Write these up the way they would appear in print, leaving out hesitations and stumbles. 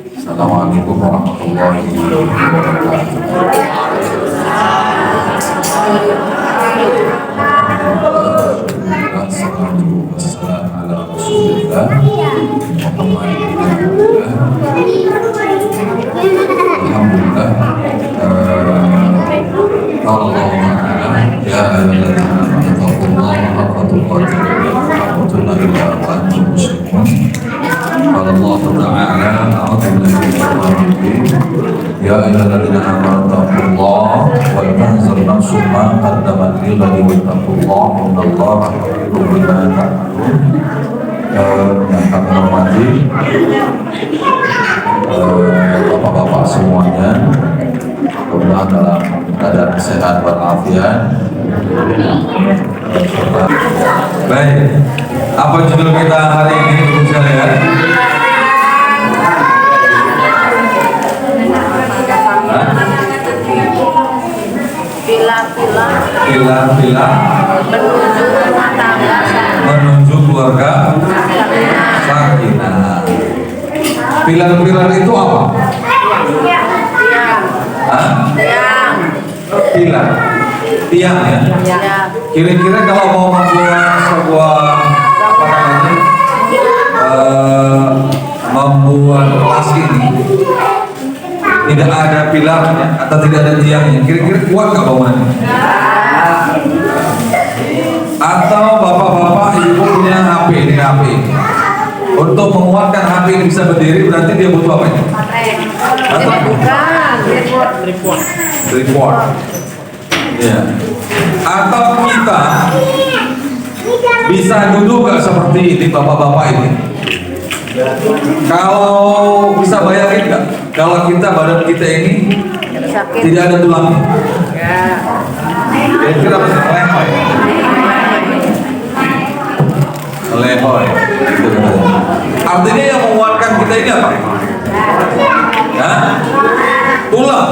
Assalamualaikum warahmatullahi Ya ayyuhalladzina amanu taqullaha wal tanzur nafsum ma qaddamat lighadin wattaqullaha innallaha khabirun bima ta'malun. Yang kami hormati bapak-bapak semuanya, mudah-mudahan dalam keadaan sehat walafiat. Baik, apa judul kita hari ini berbicara ya? Pilar-pilar menuju rumah tangga, menuju keluarga sakinah. Pilar-pilar itu apa? Pilar, tiang ya. Kira-kira kalau mau membuat sebuah apa namanya, membuat kelas ini tidak ada pilarnya atau tidak ada tiangnya, kira-kira kuat nggak bangunannya? Atau bapak-bapak ibu punya HP ini, HP untuk menguatkan HP ini bisa berdiri, berarti dia butuh apa ini? Tripod. Ya. Atau kita bisa duduk nggak seperti ini bapak-bapak ini? Kalau bisa bayangin nggak, kalau badan kita ini tidak ada tulangnya, kira-kira bisa lehoy. Artinya yang menguatkan kita ini apa? Ya? Tulang.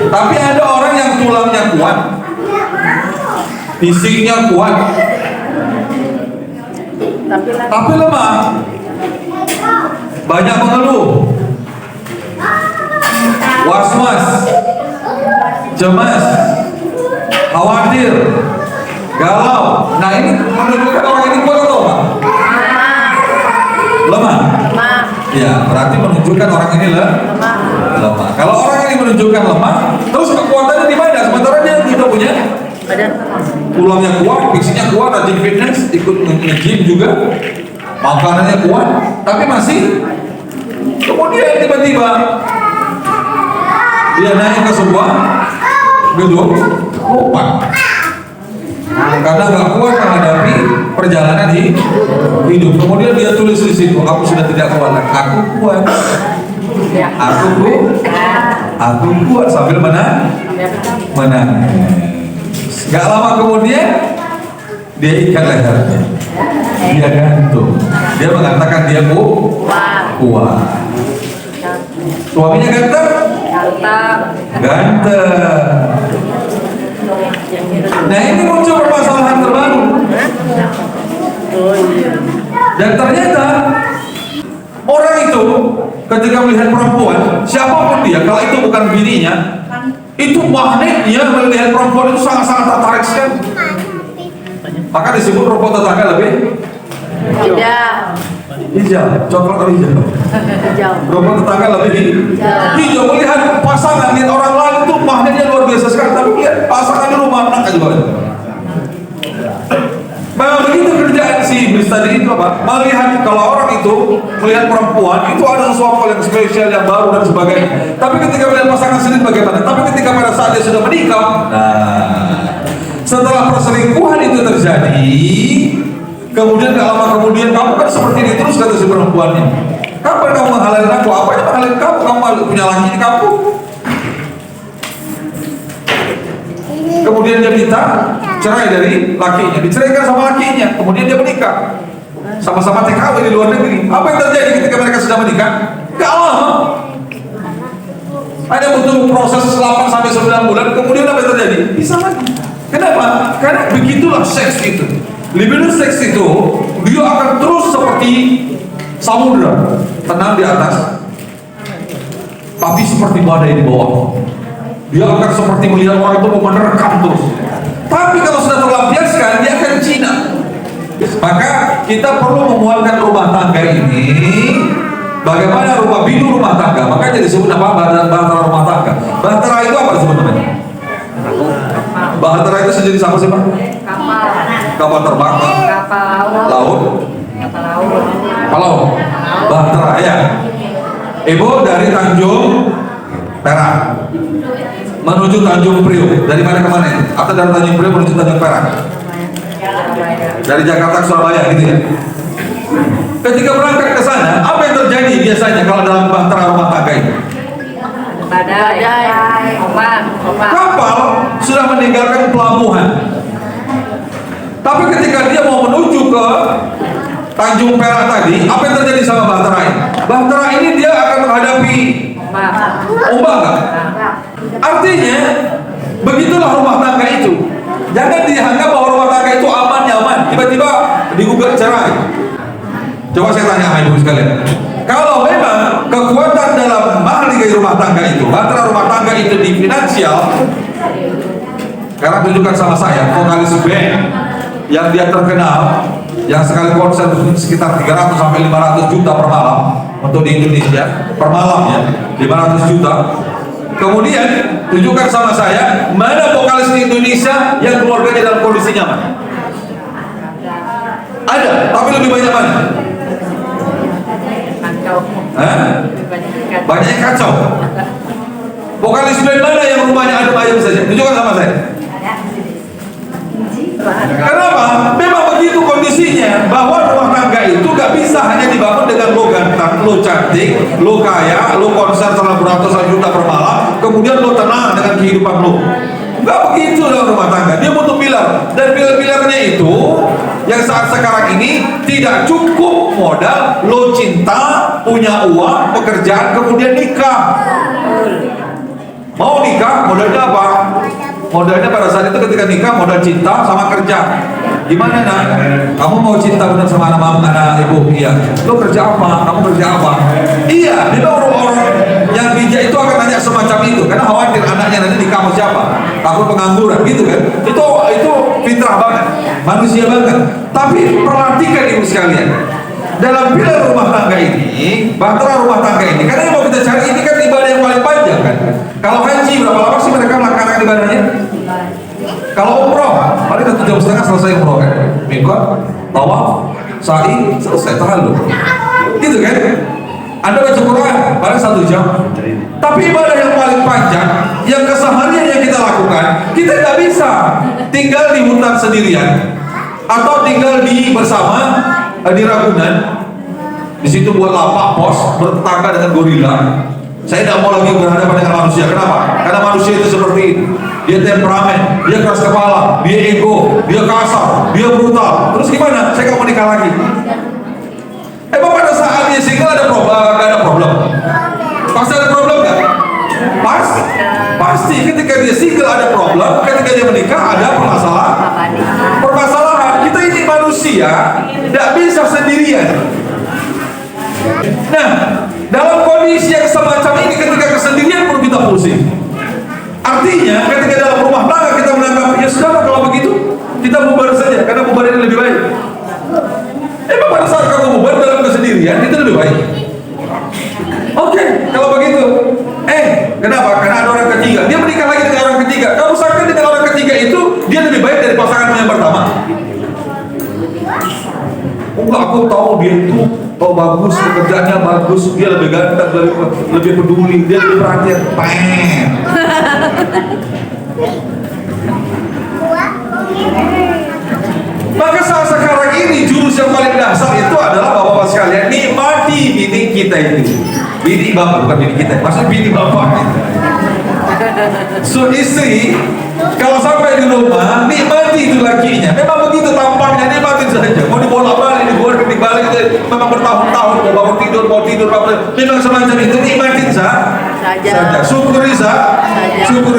Tapi ada orang yang tulangnya kuat, fisiknya kuat, tapi lemah, banyak mengeluh, was-was, cemas, khawatir, galau. Nah ini menunjukkan orang ini kuat atau apa? Lemah. Ya, berarti menunjukkan orang ini lemah. Kalau orang ini menunjukkan lemah, terus kekuatannya di mana? Sementara dia tidak punya tulangnya kuat, fisiknya kuat, rajin fitness, ikut nge-gym juga, makanannya kuat, tapi masih kemudian tiba-tiba dia naik ke sebuah gedung lupa karena nggak kuat menghadapi perjalanan hidup. Kemudian dia tulis di situ, aku sudah tidak kuat, aku kuat, aku kuat sambil menang. Gak lama kemudian dia ikat lehernya, dia gantung, dia mengatakan dia kuat. Suaminya ganteng. Nah ini muncul permasalahan terbaru. Dan ternyata orang itu ketika melihat perempuan, siapapun dia, kalau itu bukan bininya, itu magnetnya melihat perempuan itu sangat-sangat tertarik sekali. Maka disebut rumput tetangga lebih hijau, coklat atau hijau? Rumput tetangga lebih hijau. Melihat pasangan, lihat orang lain itu magnetnya luar biasa sekali. Tapi lihat pasangan di rumah anak aja. Memang begitu kerjaan si iblis tadi itu apa? Melihat kalau orang itu melihat perempuan itu ada sesuatu yang spesial, yang baru dan sebagainya. Tapi ketika melihat pasangan sendiri bagaimana? Tapi ketika pada saat dia sudah menikah, nah setelah perselingkuhan itu terjadi, kemudian gak lama kemudian kamu kan seperti ini terus, kata si perempuannya. Kapan kamu menghalalin aku? Apa yang menghalalin kamu? Kamu punya laki di kamu. Kemudian dia minta cerai dari lakinya, diceraikan sama lakinya. Kemudian dia menikah, sama-sama TKW di luar negeri. Apa yang terjadi ketika mereka sudah menikah? Gak lama, hanya butuh proses 8-9 bulan. Kemudian apa yang terjadi? Bisa lagi. Kenapa? Karena begitulah seks itu. Libido seks itu dia akan terus seperti samudra, tenang di atas tapi seperti badai di bawah. Dia akan seperti melihat orang itu mau menerkam terus. Tapi kalau sudah terlampiaskan, dia akan Cina. Maka kita perlu memuatkan rumah tangga ini. Bagaimana rumah bidu rumah tangga? Makanya disebut apa? Bahtera rumah tangga. Bahtera itu apa sebenarnya? Bahtera itu sejenis apa sih Pak? Kapal. Kapal terbang, Kapal laut, Kapal laut. kalau Bahtera ya. Ibu dari Tanjung Perak menuju Tanjung Priok. Dari mana ke mana? Atau dari Tanjung Priok menuju Tanjung Perak? Dari Jakarta ke Surabaya gitu ya. Ketika berangkat ke sana, apa yang terjadi biasanya kalau dalam bahtera rumah tangga ini? Badai. Ombak. Kapal sudah meninggalkan pelabuhan. Tapi ketika dia mau menuju ke Tanjung Perak tadi, apa yang terjadi sama bahtera ini? Bahtera ini dia akan menghadapi ombak nggak? Artinya, begitulah rumah tangga itu. Jangan dianggap bahwa rumah tangga itu aman nyaman, tiba-tiba digugat cerai. Coba saya tanya sama ibu sekalian, kalau memang kekuatan dalam menghargai rumah tangga itu, bahtera rumah tangga itu di finansial, sekarang tunjukkan sama saya vokalis band yang dia terkenal, yang sekali konser sekitar 300 sampai 500 juta per malam untuk di Indonesia per malam ya, 500 juta. Kemudian tunjukkan sama saya mana vokalis di Indonesia yang keluarganya dalam kondisi nyaman. Ada, tapi lebih banyak mana? Hah? Banyak yang kacau. Vokalis band mana yang rumahnya adem ayem saja? Tunjukkan sama saya. Kenapa? Memang begitu kondisinya, bahwa rumah tangga itu gak bisa hanya dibangun dengan lo ganteng, lo cantik, lo kaya, lo konser selama beratus juta per malam, kemudian lo tenang dengan kehidupan lo. Gak begitu dalam rumah tangga. Dia butuh pilar, dan pilar-pilarnya itu yang saat sekarang ini tidak cukup modal lo cinta, punya uang, pekerjaan, kemudian nikah. Mau nikah, modalnya apa? Modalnya pada saat itu ketika nikah modal cinta sama kerja. Gimana nak? Kamu mau cinta benar sama anak ibu? Iya. Lo kerja apa? Kamu kerja apa? Iya. Dia orang-orang yang bijak itu akan nanya semacam itu, karena khawatir anaknya nanti nikah sama siapa? Takut pengangguran, gitu kan? Itu fitrah banget, manusia banget. Tapi perhatikan ibu sekalian, dalam pilar rumah tangga ini, bahtera rumah tangga ini, karena yang mau kita cari ini kan ibadah yang paling panjang kan. Kalau haji berapa lama sih mereka melaksanakan ibadahnya? Kalau umroh paling 1,5 jam selesai umroh kan. Mikot, tawaf, sa'i, selesai tahallul. Gitu kan? Anda baca Quran paling 1 jam. Tapi ibadah yang paling panjang, yang keseharian yang kita lakukan, kita nggak bisa tinggal di hutan sendirian atau tinggal di bersama di Ragunan. Di situ buat lapak pos bertetangga dengan gorila. Saya tidak mau lagi berhadapan dengan manusia. Kenapa? Karena manusia itu seperti itu. Dia temperamen, dia keras kepala, dia ego, dia kasar, dia brutal. Terus gimana? Saya nggak mau nikah lagi. Pada saat dia single ada problem? Gak ada problem. Pasti ada problem nggak? Pasti. Ketika dia single ada problem. Ketika dia menikah ada permasalahan. Kita ini manusia, tidak bisa sendirian. Nah, dalam kondisi yang semacam ini, ketika kesendirian pun kita pusing. Artinya, ketika dalam rumah tangga kita menanggapi, ya sudah kalau begitu, kita bubar saja, karena bubar ini lebih baik. Pada saat kamu bubar dalam kesendirian, itu lebih baik. Oke, kalau begitu. Kenapa? Karena ada orang ketiga. Dia menikah lagi dengan orang ketiga. Kamu sakit dengan orang ketiga itu, dia lebih baik dari pasangan yang pertama. Enggak, aku tahu dia itu bagus, pekerjaannya bagus, dia lebih ganteng, lebih peduli, dia lebih perhatian. Maka saat sekarang ini jurus yang paling dasar itu adalah bapak-bapak sekalian, nikmati bini kita itu. Bini bapak, bukan bini kita, maksudnya bini bapak gitu. So istri kalau sampai di rumah, nikmati itu lakinya. Memang begitu tampangnya, nikmatin saja. Mau dibolak-balik, dibalik, memang bertahun-tahun mau tidur, memang semacam itu, nikmatin saja. Syukuri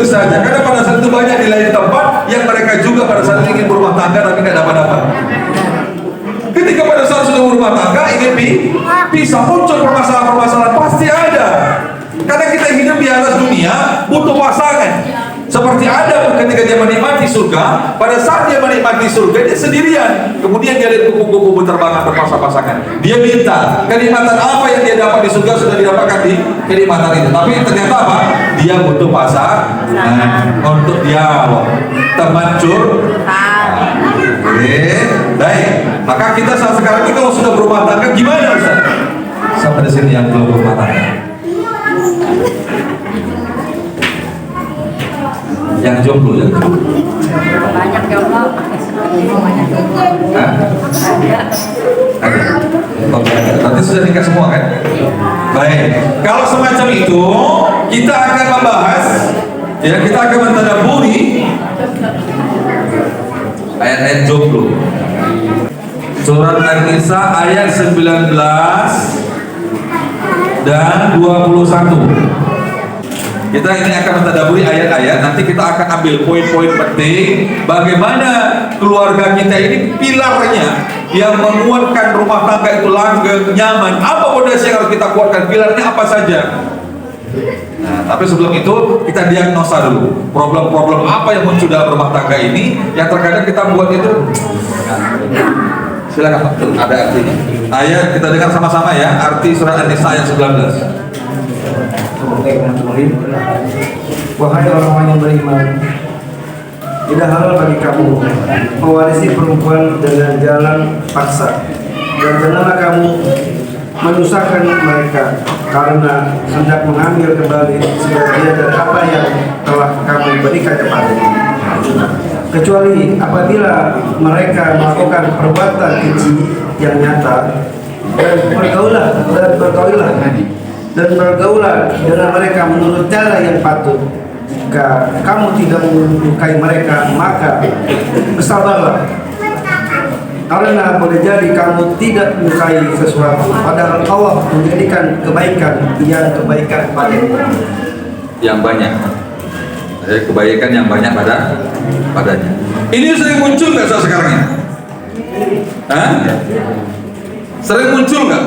saja. Karena pada saat itu banyak di lain tempat yang mereka juga pada saat ingin berumah tangga tapi tidak dapat. Ketika pada saat sudah berumah tangga ingin pisah, muncul permasalahan pasti ada. Karena kita hidup di atas dunia butuh pasangan. Seperti Adam ketika dia menikmati surga, pada saat dia menikmati surga dia sendirian. Kemudian dia lihat kupu-kupu berterbangan berpasang-pasangan. Dia minta kenikmatan apa yang dia dapat di surga sudah didapatkan di kenikmatan itu. Tapi ternyata apa? Dia butuh pasangan untuk dialog, teman curhat. Oke, baik. Maka kita saat sekarang ini kalau sudah berumah tangga gimana Ustaz? Sampai di sini yang belum berumah tangga. Yang jomblo ya? Banyak jomblo. Banyak jomblo. Ada. Oke, nanti sudah nikah semua kan? Baik. Kalau semacam itu, kita akan membahas, ya kita akan mentadaburi ayat-ayat jomblo. Surat An-Nisa ayat 19 dan 21. Kita ini akan mentadaburi ayat-ayat. Nanti kita akan ambil poin-poin penting bagaimana keluarga kita ini pilarnya yang menguatkan rumah tangga itu langgeng, nyaman. Apa fondasi yang harus kita kuatkan? Pilarnya apa saja? Nah, tapi sebelum itu kita diagnosa dulu problem-problem apa yang muncul dalam rumah tangga ini yang terkadang kita buat itu. Silakan Pak, ada artinya. Ayat kita dengar sama-sama ya, arti surat An-Nisa ayat 19. Wahai orang-orang yang beriman, tidak halal bagi kamu mewarisi perempuan dengan jalan paksa, dan janganlah kamu menyusahkan mereka karena hendak mengambil kembali sebagian dari apa yang telah kamu berikan kepadanya, kecuali apabila mereka melakukan perbuatan keji yang nyata, dan bergaulah dengan mereka menurut cara yang patut. Jika kamu tidak menyukai mereka, maka bersabarlah, karena boleh jadi kamu tidak menyukai sesuatu padahal Allah menjadikan kebaikan yang kebaikan Yang banyak. Kebaikan yang banyak padanya. Ini sering muncul nggak saat sekarang ini? Hah? Sering muncul nggak?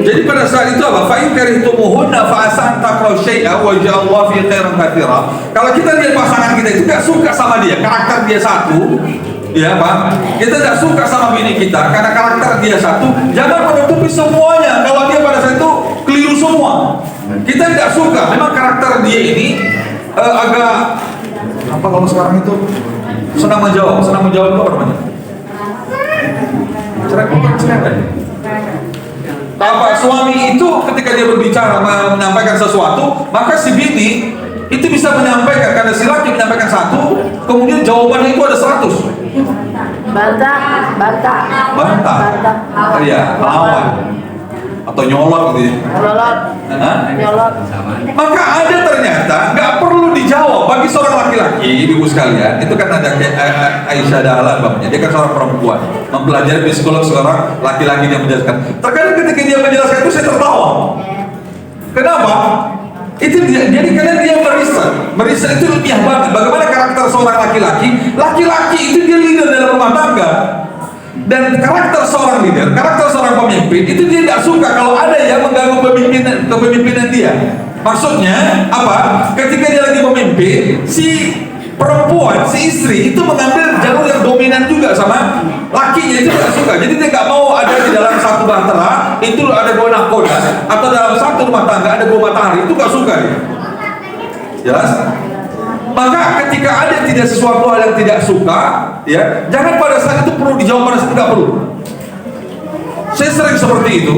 Jadi pada saat itu apa? Fa'in karihtumuhunna fa'asa an takrahu syai'a wa ja'allahu fi khairan katsira. Kalau kita lihat pasangan kita itu nggak suka sama dia, karakter dia satu, ya Pak. Kita nggak suka sama bini kita karena karakter dia satu. Jangan menutupi semuanya. Kalau dia pada saat itu keliru semua. Kita nggak suka. Memang karakter dia ini agak apa kalau sekarang itu senang menjawab itu apa namanya? Cerewet. Bapak suami itu ketika dia berbicara menyampaikan sesuatu, maka si bini itu bisa menyampaikan karena si laki menyampaikan satu, kemudian jawabannya itu ada 100. Bantah. Iya, lawan atau nyolot gitu. Nyolot. Maka ada ternyata nggak perlu dijawab bagi seorang laki-laki, ibu sekalian. Itu kan ada Aisyah Dahlan bapaknya. Dia kan seorang perempuan, mempelajari psikolog seorang laki-laki yang menjelaskan. Terkadang ketika dia menjelaskan itu saya tertawa. Kenapa? Itu dia, jadi karena dia meriset itu ilmiah banget. Bagaimana karakter seorang laki-laki? Laki-laki itu dia leader dalam rumah tangga. Dan karakter seorang leader, karakter seorang pemimpin itu dia tidak suka kalau ada yang mengganggu kepemimpinan dia. Maksudnya apa? Ketika dia lagi memimpin, si perempuan, si istri itu mengambil jalur yang dominan juga sama lakinya, itu tidak suka. Jadi dia nggak mau ada di dalam satu bahtera itu ada dua nahkoda, atau dalam satu rumah tangga ada dua matahari, itu nggak suka dia. Jelas? Maka ketika ada tidak sesuatu hal yang tidak suka, ya jangan pada saat itu perlu dijawab, pada saat itu tidak perlu. Saya sering seperti itu.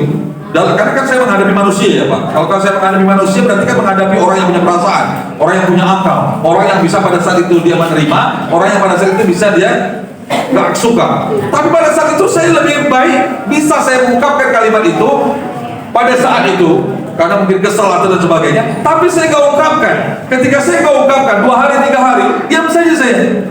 Karena kan saya menghadapi manusia ya Pak. Kalau saya menghadapi manusia berarti kan menghadapi orang yang punya perasaan, orang yang punya akal, orang yang bisa pada saat itu dia menerima, orang yang pada saat itu bisa dia nggak suka. Tapi pada saat itu saya lebih baik bisa saya mengungkapkan kalimat itu pada saat itu. Karena mungkin kesel atau dan sebagainya, tapi saya nggak ungkapkan. Ketika saya nggak ungkapkan 2 hari 3 hari, diam saja saya.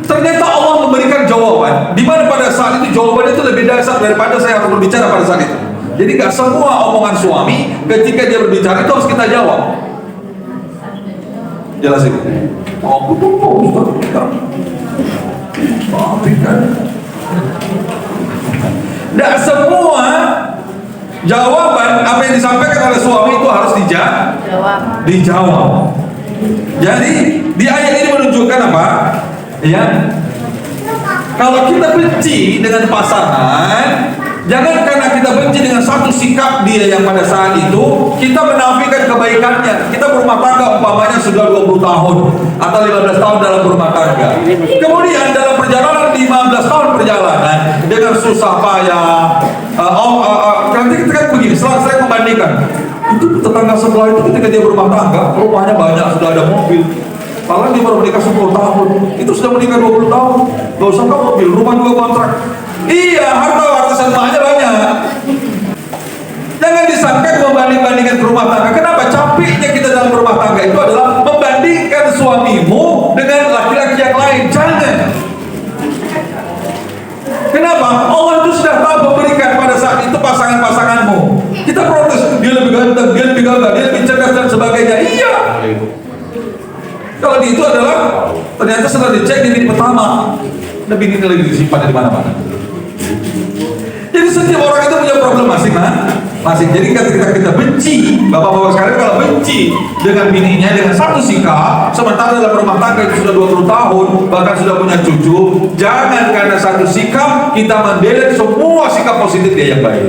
Ternyata Allah memberikan jawaban, di mana pada saat itu jawaban itu lebih dasar daripada saya harus berbicara pada saat itu. Jadi nggak semua omongan suami ketika dia berbicara itu harus kita jawab. Jelasin. Oh, tidak semua jawaban apa yang disampaikan oleh suami itu harus dijawab. Jadi di ayat ini menunjukkan apa? Ya, kalau kita benci dengan pasangan, jangan karena kita benci dengan satu sikap dia yang pada saat itu kita menafikan kebaikannya. Kita berumah tangga umpamanya sudah 20 tahun atau 15 tahun dalam berumah tangga. Kemudian dalam perjalanan 15 tahun perjalanan dengan susah payah, nanti kita kan begini, setelah saya membandingkan itu tetangga sebelah itu ketika dia berumah tangga, rumahnya banyak, sudah ada mobil. Kalau dia baru menikah 10 tahun, itu sudah menikah 20 tahun. Gak usah ke mobil, rumah juga kontrak. Iya, harta warisan emaknya banyak. Jangan disangka membanding-bandingkan ke rumah tangga. Kenapa? Capeknya kita dalam rumah tangga itu adalah membandingkan suamimu dengan laki-laki yang lain. Jangan. Kenapa? Allah itu sudah tahu memberikan pada saat itu pasangan-pasanganmu. Kita protes, dia lebih ganteng, dia lebih gagah, dia lebih cerdas dan sebagainya. Iya. Kalau di itu adalah ternyata setelah dicek di bini pertama, dan bini ini lagi disimpan di mana-mana. Jadi setiap orang itu punya problem masing-masing. Jadi ketika kita benci, bapak-bapak sekalian kalau benci dengan bininya dengan satu sikap, sementara dalam rumah tangga itu sudah 20 tahun, bahkan sudah punya cucu, jangan karena satu sikap kita mendelete semua sikap positif dia yang baik.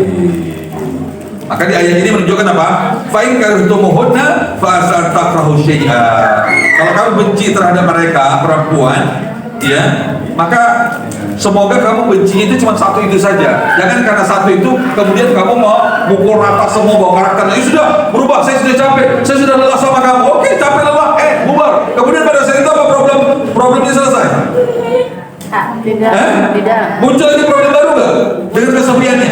Maka di ayat ini menunjukkan apa? Fa'in karihtumuhunna fa'asa takrahu syai'a. Kalau kamu benci terhadap mereka perempuan, ya, maka semoga kamu bencinya itu cuma satu itu saja. Jangan karena satu itu kemudian kamu mau mukul rata semua bawa karakter. Ini sudah berubah, saya sudah capek, saya sudah lelah sama kamu. Oke, capek lelah, bubar. Kemudian pada saat itu apa problemnya selesai? Tidak. Muncul lagi problem baru nggak dengan kesepiannya?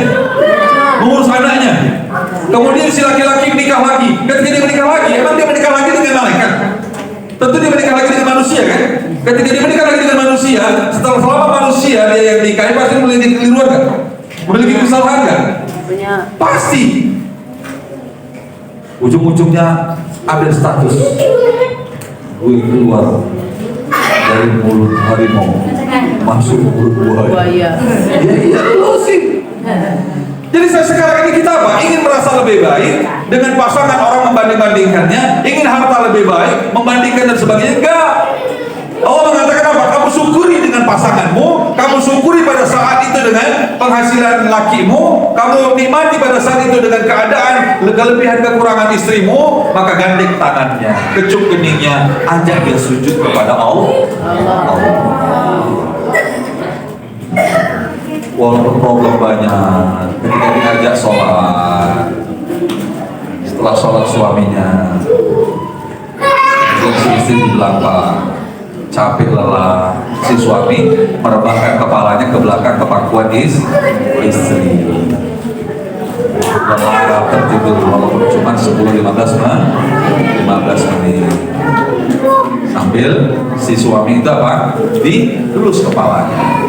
Mengurus anaknya. Kemudian si laki-laki menikah lagi. Ketika dia menikah lagi, emang dia menikah lagi dengan malaikat? Tentu dia menikah lagi dengan manusia kan? Ketika dia menikah lagi dengan manusia, selama manusia dia yang nikah pasti memiliki keliruan kan? Memiliki kesalahan kan? Pasti. Ujung-ujungnya ada status. Gue keluar dari mulut harimau masuk mulut buaya. Iya, sih. Jadi sekarang ini kita apa? Ingin merasa lebih baik dengan pasangan, orang membanding-bandingkannya, ingin harta lebih baik, membandingkan dan sebagainya. Enggak. Allah mengatakan apa? Kamu syukuri dengan pasanganmu, kamu syukuri pada saat itu dengan penghasilan lakimu, kamu nikmati pada saat itu dengan keadaan kelebihan kekurangan istrimu, maka gandeng tangannya, kecup keningnya, ajak dia sujud kepada Allah. Walaupun problem banyak, ketika diajak sholat, setelah sholat suaminya, si istri di belakang, capek lelah, si suami merebahkan kepalanya ke belakang ke pangkuan istri. Lelah tertidur walaupun cuma 10-15 menit. Sambil si suami itu apa? Dilus kepalanya.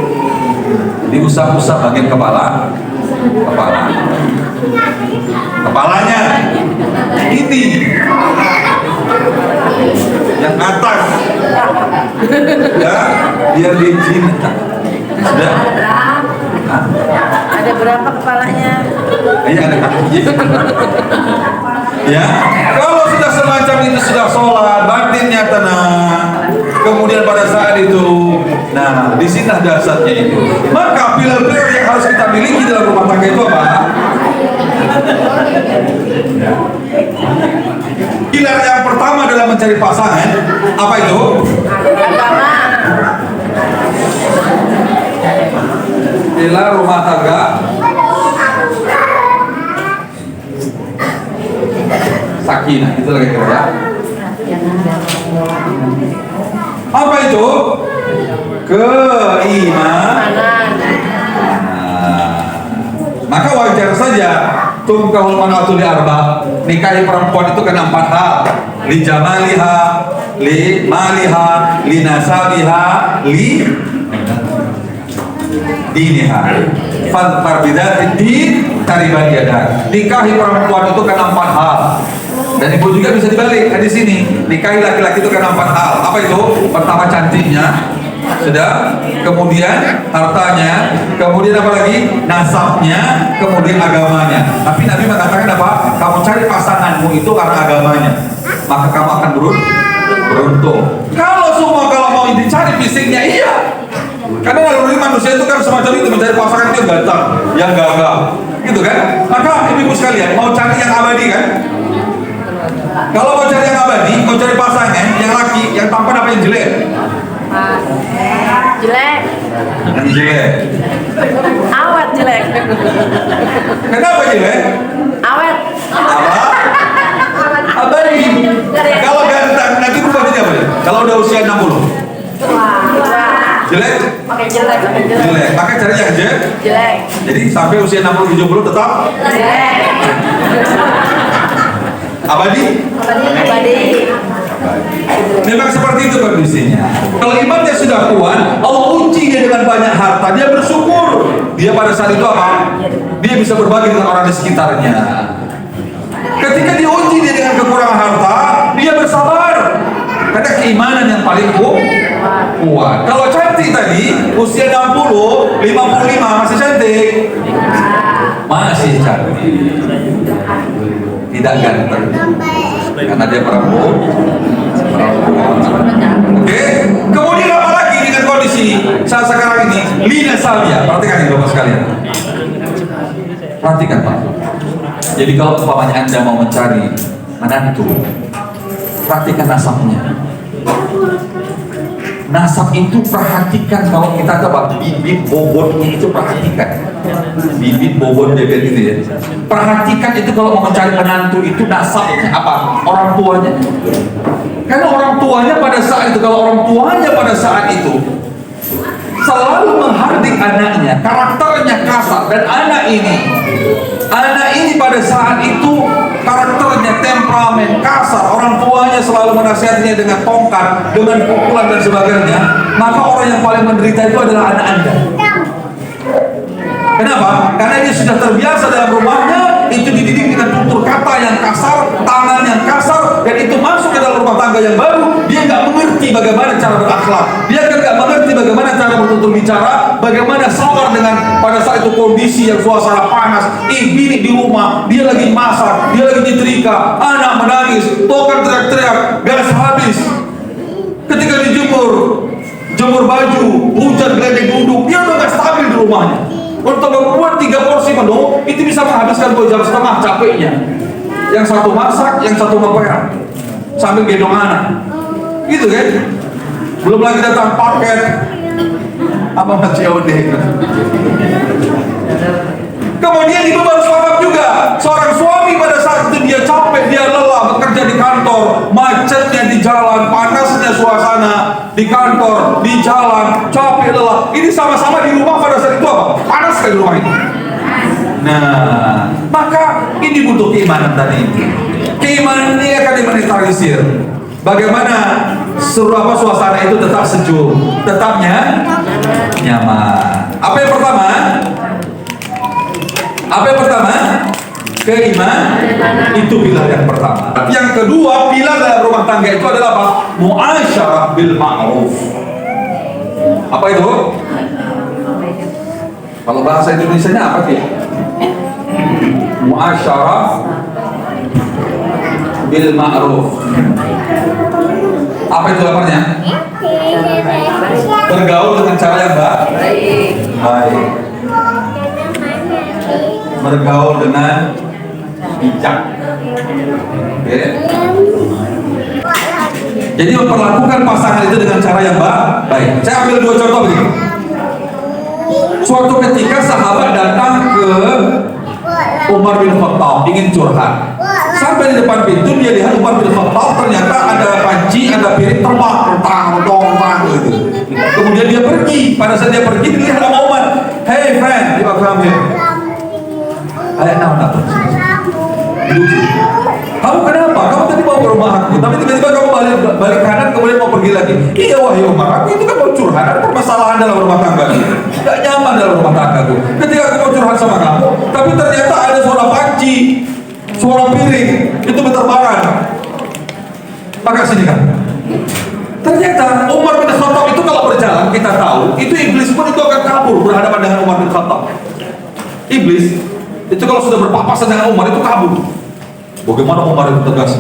Diusap-usap bagian kepalanya ini yang atas ya, biar dicinta. Sudah ada berapa kepalanya? Iya, ada kakinya. Ya, kalau sudah semacam itu, sudah sholat, batinnya tenang, kemudian pada saat itu, nah disinilah dasarnya itu. Maka pilar-pilar yang harus kita miliki dalam rumah tangga itu apa? Pilar yang pertama dalam mencari pasangan apa itu? Agama. Pilar rumah tangga sakinah, itu lagi kira ya. Apa itu? Keimanan. Maka wajar saja tungkahul mar'atu li arba, nikahi perempuan itu karena 4 hal: li jamaliha, li maliha, li nasabiha, li diniha. Fadfar bidzati din taribat yadak. Nikahi perempuan itu karena 4 hal. Dan ibu juga bisa dibalik di sini. Nikahi laki-laki itu karena 4 hal. Apa itu? Pertama cantiknya, Sudah. Kemudian hartanya, kemudian apa lagi? Nasabnya, kemudian agamanya. Tapi Nabi mengatakan apa? Kamu cari pasanganmu itu karena agamanya, maka kamu akan beruntung. Kalau mau dicari fisiknya, iya. Karena naluri manusia itu kan semacam itu, mencari pasangan itu yang ganteng, yang gagah, gitu kan? Maka ibu sekalian mau cari yang abadi kan? Kalau mau cari yang abadi, mau cari pasangan yang laki, yang tampan apa yang jelek? Jelek. Yang jelek. Awet jelek. Kenapa jelek? Awet. Apa? Abadi. Kalau ganteng, nanti rupanya apa? Kalau udah usia 60, jelek? Pakai jelek. Jelek. Maka cari yang Jelek. jadi sampai usia 60-70 tetap Jelek. abadi. Abadi. Memang seperti itu kondisinya. Kalau imannya sudah kuat, Allah uji dia dengan banyak harta, dia bersyukur. Dia pada saat itu apa? Dia bisa berbagi dengan orang di sekitarnya. Ketika diuji dia dengan kekurangan harta, dia bersabar. Karena keimanan yang paling kuat. Kalau cantik tadi, usia 60, 55 masih cantik. Masih cantik. Tidak ganteng. Karena dia perempuan. Oke. Kemudian apa lagi dengan kondisi saat sekarang ini? Lina salvia. Perhatikan ini Bapak sekalian. Perhatikan Pak. Jadi kalau umpamanya Anda mau mencari menantu, perhatikan nasabnya. Nasab itu perhatikan, kalau kita coba bibit bobotnya itu perhatikan. Bibit bobot bebek itu ya. Perhatikan itu kalau mau mencari menantu itu nasabnya apa? Orang tuanya. Karena orang tuanya pada saat itu, kalau orang tuanya pada saat itu selalu menghardik anaknya, karakternya kasar, dan anak ini pada saat itu karakternya temperamen kasar, orang tuanya selalu menasihatinya dengan tongkat, dengan pukulan dan sebagainya, maka orang yang paling menderita itu adalah anak Anda. Kenapa? Karena dia sudah terbiasa dalam rumahnya, itu dididik dengan tutur kata yang kasar, tangan yang kasar, dan itu masuk ke dalam rumah tangga yang baru, dia nggak mengerti bagaimana cara berakhlak, dia nggak mengerti bagaimana cara bertutur bicara, bagaimana sabar dengan pada saat itu kondisi yang suasana panas, bini di rumah, dia lagi masak, dia lagi nyetrika, anak menangis, tokan teriak-teriak, gas habis. Ketika jemur baju, hujan geledek duduk, dia udah nggak stabil di rumahnya. Untuk membuat 3 porsi menu itu bisa menghabiskan 2 jam setengah capeknya. Yang satu masak, yang satu ngepel sambil gendong anak, gitu kan? Belum lagi datang paket apa COD. Kemudian ibu harus paham juga, seorang suami pada saat itu dia capek, dia lelah bekerja di kantor, macetnya di jalan, panasnya suasana di kantor, di jalan, capek lelah. Ini sama-sama di rumah pada saat itu apa? Panas kan di rumah ini. Nah, maka ini butuh keimanan tadi. Keimanan ini akan dimonetarisir. Bagaimana suasana itu tetap sejuk, tetapnya nyaman. Apa yang pertama? Keimanan itu pilar yang pertama. Yang kedua, pilar dalam rumah tangga itu adalah apa? Muasyarah bil ma'ruf. Apa itu? Kalau bahasa Indonesianya apa sih? Muasyarah bil ma'ruf. Apa itu lamarnya? Bergaul dengan cara yang baik. Bergaul dengan bijak. Oke. Jadi memperlakukan pasangan itu dengan cara yang baik. Saya ambil 2 contoh begini. Suatu ketika sahabat datang ke Umar bin Khattab ingin curhat. Sampai di depan pintu dia lihat Umar bin Khattab ternyata ada panci, ada piring terbang, tang gitu. Kemudian dia pergi. Pada saat dia pergi dilihat sama Umar. Hey friend, you are coming. Ayah kamu kenapa? Kamu tadi mau ke rumah aku, tapi tiba-tiba kamu balik kanan kemudian mau pergi lagi. Iya wahai Umar, aku itu kan mau curhat, ada permasalahan dalam rumah tangga. Tidak nyaman dalam rumah tangga. Ketika aku mau curhat sama kamu, tapi ternyata ada suara panci, suara piring itu berterbangan. Maka sini kan. Ternyata Umar bin Khattab itu kalau berjalan, kita Iblis itu kalau sudah berpapasan dengan Umar itu kabur. Bagaimana Umar itu tegas?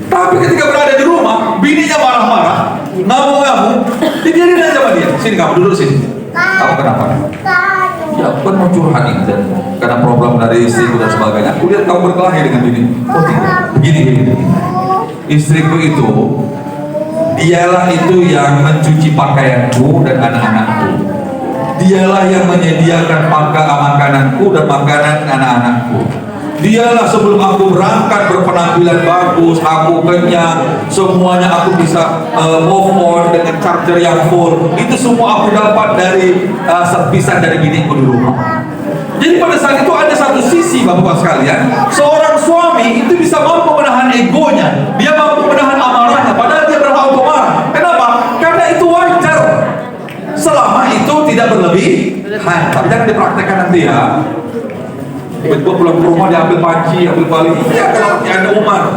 Tapi ketika berada di rumah, bininya marah-marah, ngamuk-ngamuk, dibiarin aja sama dia. Sini kamu duduk sini. Kamu kenapa? Ya, aku kan mau curhat nih, dan karena problem dari istriku dan sebagainya. Aku lihat kamu berkelahi dengan bini. Oh tidak, begini. Istriku itu, dialah itu yang mencuci pakaianku dan anak-anakku. Dialah yang menyediakan makananku dan makanan anak-anakku. Dialah sebelum aku berangkat berpenampilan bagus, aku kenyang, semuanya aku bisa move on dengan charger yang full. Itu semua aku dapat dari serpisan dari biniku di rumah. Jadi pada saat itu ada satu sisi, bapak-bapak sekalian, seorang suami itu bisa mampu menahan egonya, dia mampu menahan amarahnya, padahal dia berhak untuk marah. Kenapa? Karena itu wajar, selama itu tidak berlebihan. Tapi jangan dipraktekkan nanti ya. Tiba-tiba pulang ke rumah diambil panci, ambil balik. Iya, kalau ada Umar.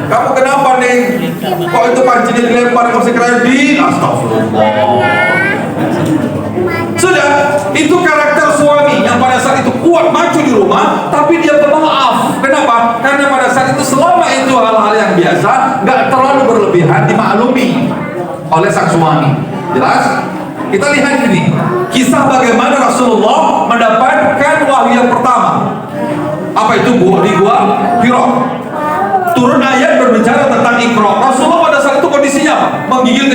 Kamu kenapa nih? Kok itu pancinya dilempar ke kredit? Astagfirullah. Sudah, itu karakter suami yang pada saat itu kuat maju di rumah, tapi dia pemaaf. Kenapa? Karena pada saat itu selama itu hal-hal yang biasa, nggak terlalu berlebihan, dimaklumi oleh sang suami. Jelas? Kita lihat ini kisah bagaimana Rasulullah mendapatkan wahyu yang pertama. Apa itu? Di gua Hira. Turun ayat berbicara tentang Iqra. Rasulullah pada saat itu kondisinya apa? Menggigil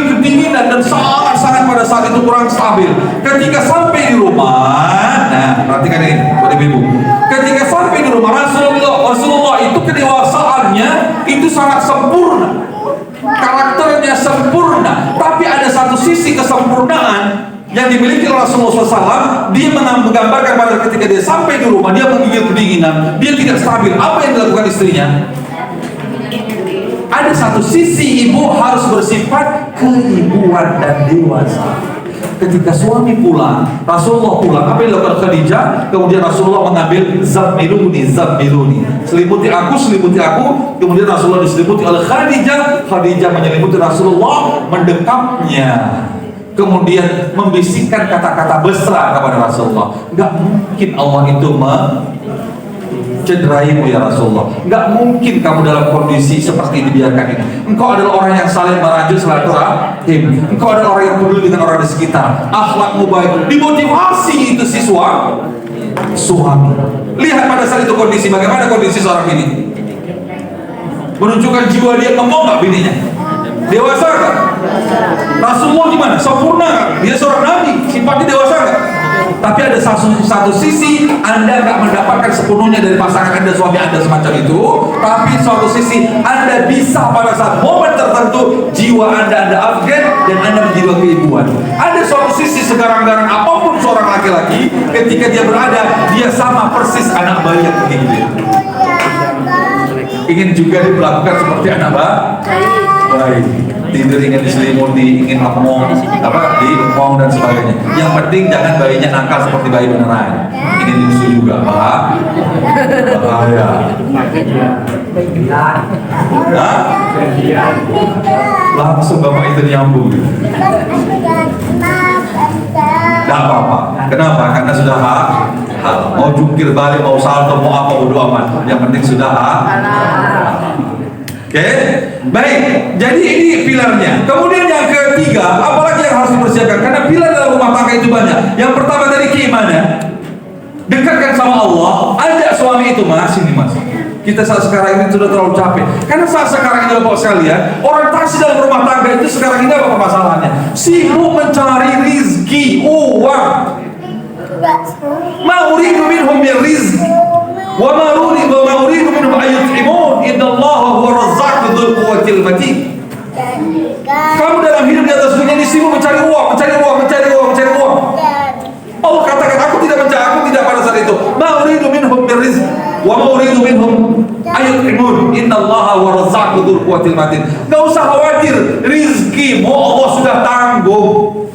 kedinginan dan sangat pada saat itu kurang stabil. Ketika sampai di rumah, nah perhatikan ini buat ibu. Ketika sampai di rumah Rasulullah itu kedewasaannya itu sangat sempurna. Karakternya sempurna, tapi ada satu sisi kesempurnaan yang dimiliki oleh Rasulullah SAW. Dia menggambarkan pada ketika dia sampai di rumah, dia menggigil kedinginan, dia tidak stabil. Apa yang dilakukan istrinya? Ada satu sisi ibu harus bersifat keibuan dan dewasa. Ketika suami pulang, Rasulullah pulang, apa yang dilakukan Khadijah? Kemudian Rasulullah mengambil zammiluni, selimuti aku. Kemudian Rasulullah diselimuti oleh Khadijah. Khadijah menyelimuti Rasulullah, mendekapnya, kemudian membisikkan kata-kata mesra kepada Rasulullah. Enggak mungkin Allah itu cederaimu ya Rasulullah. Enggak mungkin kamu dalam kondisi seperti ini dibiarkan ini. Engkau adalah orang yang saling merajut silaturahim. Engkau adalah orang yang peduli dengan orang di sekitar. Akhlakmu baik. Dimotivasi itu siswa suami. Lihat pada saat itu kondisi, bagaimana kondisi seorang ini. Menunjukkan jiwa dia ngomong nggak bininya. Dewasa nggak? Rasulullah gimana? Sempurna nggak? Dia seorang nabi, sifatnya dewasa nggak? Tapi ada satu sisi Anda nggak mendapatkan sepenuhnya dari pasangan Anda, suami Anda semacam itu. Tapi suatu sisi Anda bisa pada saat momen tertentu jiwa Anda upgrade dan Anda menjadi keibuan. Ada suatu sisi segarang-garang apapun seorang laki-laki, ketika dia berada, dia sama persis anak bayi yang begini. Ingin juga dilakukan seperti anak bayi. Tidur ingin diselimuti, ingin ngomong, diemong dan sebagainya. Yang penting jangan bayinya nakal seperti bayi beneran. Ingin diusu juga, bahaya. Langsung bapak itu nyambung. Tidak apa-apa. Kenapa? Karena sudah hal. Mau jungkir balik, mau salto, mau apa, bodo amat. Yang penting sudah Oke, baik. Jadi ini pilarnya. Kemudian yang ketiga, apalagi yang harus dipersiapkan? Karena pilar dalam rumah tangga itu banyak. Yang pertama dari keimanan, dekatkan sama Allah. Ajak suami itu, mas, ini mas. Kita saat sekarang ini sudah terlalu capek. Karena saat sekarang ini bapak sekalian, orientasi dalam rumah tangga itu sekarang ini apa masalahnya? Sibuk mencari rizki, uang. Ma uridu minhum min rizq wa ma uridu minhum an yut'imun innallaha huwa razzaqu dzul quwwatil matin. Kamu dalam hidup di atas dunia ini sibuk mencari uang. Allah katakan aku tidak pada saat itu. Ma uridu minhum min rizq wa ma uridu minhum an yut'imun innallaha huwa razzaqu dzul quwwatil matin. Enggak usah khawatir, rizkimu Allah sudah tanggung.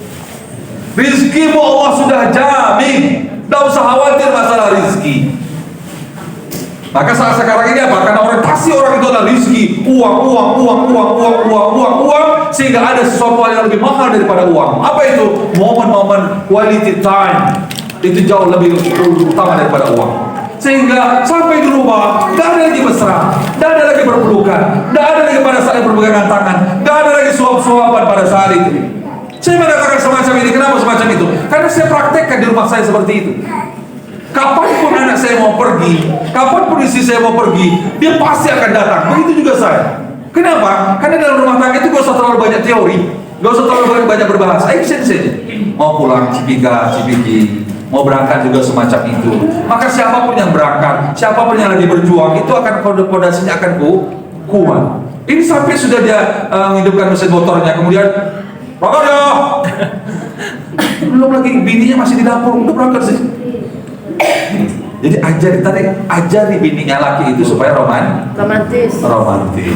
Rizkimu Allah sudah jamin. Tidak usah khawatir masalah rizki. Maka saat sekarang ini apa? Karena orientasi orang itu adalah rizki, uang. sehingga ada sesuatu yang lebih mahal daripada uang. Apa itu? Momen-momen quality time. Itu jauh lebih utama daripada uang. Sehingga sampai di rumah, gak ada lagi mesra, gak ada lagi berpelukan, gak ada lagi pada saat berpegangan tangan, gak ada lagi suap-suapan pada saat itu. Saya mengatakan semacam ini, kenapa semacam itu? Karena saya praktekkan di rumah saya seperti itu. Kapanpun anak saya mau pergi, kapanpun istri saya mau pergi, dia pasti akan datang. Begitu juga saya. Kenapa? Karena dalam rumah tangga itu gak usah terlalu banyak teori, gak usah terlalu banyak berbahas. Ayo sini saja. Mau pulang Cipika, Cipiki, mau berangkat juga semacam itu. Maka siapapun yang berangkat, siapapun yang lagi berjuang, itu akan fondasinya akan kuat. Ini sampai sudah dia menghidupkan mesin motornya, kemudian berangkat ya. Belum lagi bininya masih di dapur, udah berangkat sih. Jadi ajari bininya laki itu supaya Romantis. romantis.